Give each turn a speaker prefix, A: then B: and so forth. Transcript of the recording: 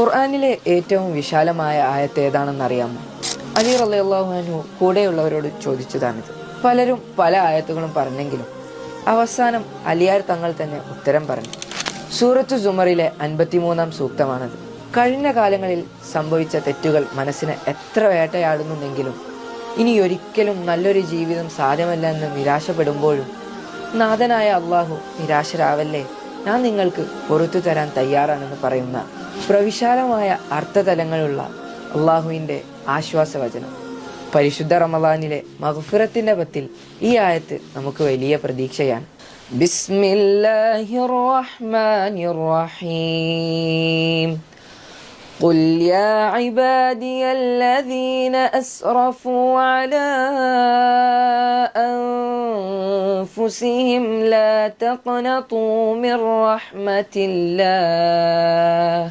A: ഖുർആനിലെ ഏറ്റവും വിശാലമായ ആയത്ത് ഏതാണെന്നറിയാമോ? അലി റളിയല്ലാഹു അൻഹു കൂടെയുള്ളവരോട് ചോദിച്ചതാണിത്. പലരും പല ആയത്തുകളും പറഞ്ഞെങ്കിലും അവസാനം അലിയാർ തങ്ങൾ തന്നെ ഉത്തരം പറഞ്ഞു. സൂറത്തു സുമറിലെ 53-ാം സൂക്തമാണത്. കഴിഞ്ഞ കാലങ്ങളിൽ സംഭവിച്ച തെറ്റുകൾ മനസ്സിനെ എത്ര വേട്ടയാടുന്നുണ്ടെങ്കിലും ഇനി ഒരിക്കലും നല്ലൊരു ജീവിതം സാധ്യമല്ല എന്ന് നിരാശപ്പെടുമ്പോഴും നാഥനായ അള്ളാഹു നിരാശരാവല്ലേ, ഞാൻ നിങ്ങൾക്ക് പുറത്തു തരാൻ തയ്യാറാണെന്ന് പറയുന്ന പ്രവിശാലമായ അർത്ഥതലങ്ങളുള്ള അള്ളാഹുവിൻ്റെ ആശ്വാസവചനം. പരിശുദ്ധ റമളാനിലെ മഗ്ഫിറത്തിന്റെ പത്തിൽ ഈ ആയത്ത് നമുക്ക് വലിയ പ്രതീക്ഷയാണ്. ബിസ്മില്ലാഹിർ റഹ്മാനിർ റഹീം. قل يا عبادي الذين أسرفوا على أنفسهم لا تقنطوا من رحمة الله